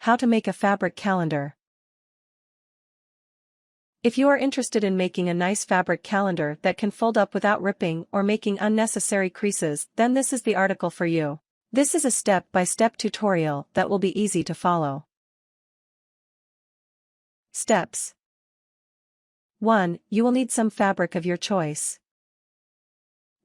How to make a fabric calendar. If you are interested in making a nice fabric calendar that can fold up without ripping or making unnecessary creases, then this is the article for you. This is a step-by-step tutorial that will be easy to follow. Steps. 1. You will need some fabric of your choice.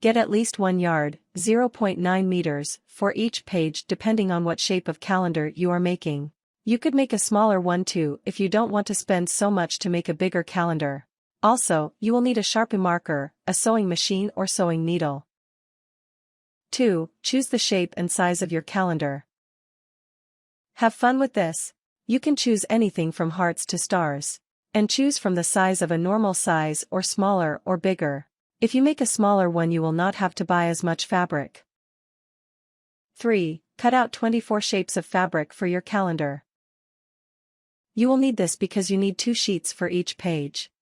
Get at least 1 yard, 0.9 meters, for each page depending on what shape of calendar you are making. You could make a smaller one too if you don't want to spend so much to make a bigger calendar. Also, you will need a sharpie marker, a sewing machine or sewing needle. 2. Choose the shape and size of your calendar. Have fun with this. You can choose anything from hearts to stars. And choose from the size of a normal size or smaller or bigger. If you make a smaller one you will not have to buy as much fabric. 3. Cut out 24 shapes of fabric for your calendar. You will need this because you need 2 sheets for each page.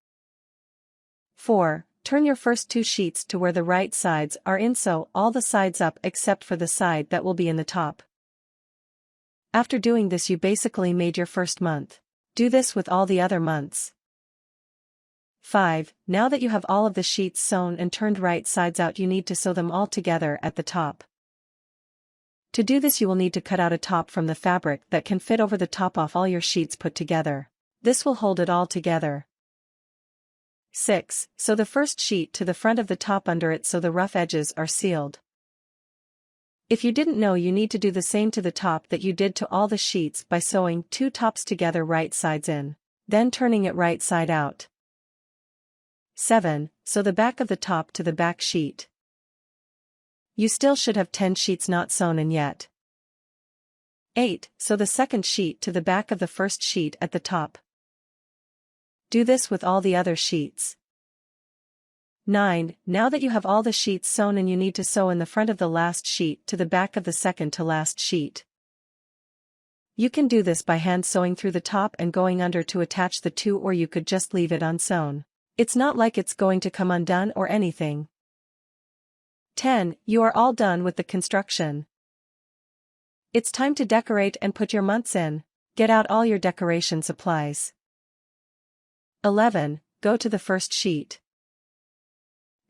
4. Turn your first 2 sheets to where the right sides are in, sew all the sides up except for the side that will be in the top. After doing this you basically made your first month. Do this with all the other months. 5. Now that you have all of the sheets sewn and turned right sides out, you need to sew them all together at the top. To do this you will need to cut out a top from the fabric that can fit over the top of all your sheets put together. This will hold it all together. 6. Sew the first sheet to the front of the top under it so the rough edges are sealed. If you didn't know, you need to do the same to the top that you did to all the sheets by sewing 2 tops together right sides in, then turning it right side out. 7. Sew the back of the top to the back sheet. You still should have 10 sheets not sewn in yet. 8. Sew the second sheet to the back of the first sheet at the top. Do this with all the other sheets. 9. Now that you have all the sheets sewn in, you need to sew in the front of the last sheet to the back of the second to last sheet. You can do this by hand sewing through the top and going under to attach the 2, or you could just leave it unsewn. It's not like it's going to come undone or anything. 10. You are all done with the construction. It's time to decorate and put your months in. Get out all your decoration supplies. 11. Go to the first sheet.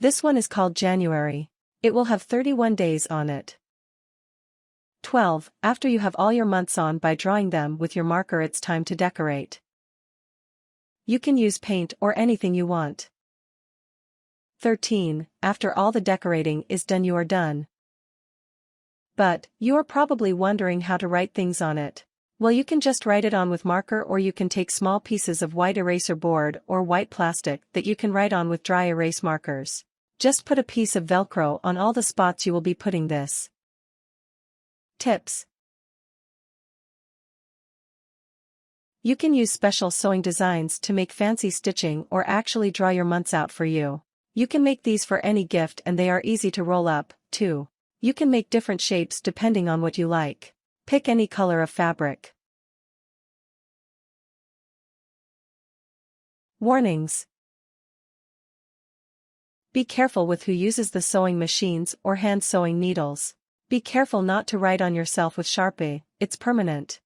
This one is called January. It will have 31 days on it. 12. After you have all your months on by drawing them with your marker, it's time to decorate. You can use paint or anything you want. 13. After all the decorating is done, you are done. But, you are probably wondering how to write things on it. Well, you can just write it on with marker, or you can take small pieces of white eraser board or white plastic that you can write on with dry erase markers. Just put a piece of Velcro on all the spots you will be putting this. Tips. You can use special sewing designs to make fancy stitching or actually draw your months out for you. You can make these for any gift and they are easy to roll up, too. You can make different shapes depending on what you like. Pick any color of fabric. Warnings. Be careful with who uses the sewing machines or hand sewing needles. Be careful not to write on yourself with Sharpie, it's permanent.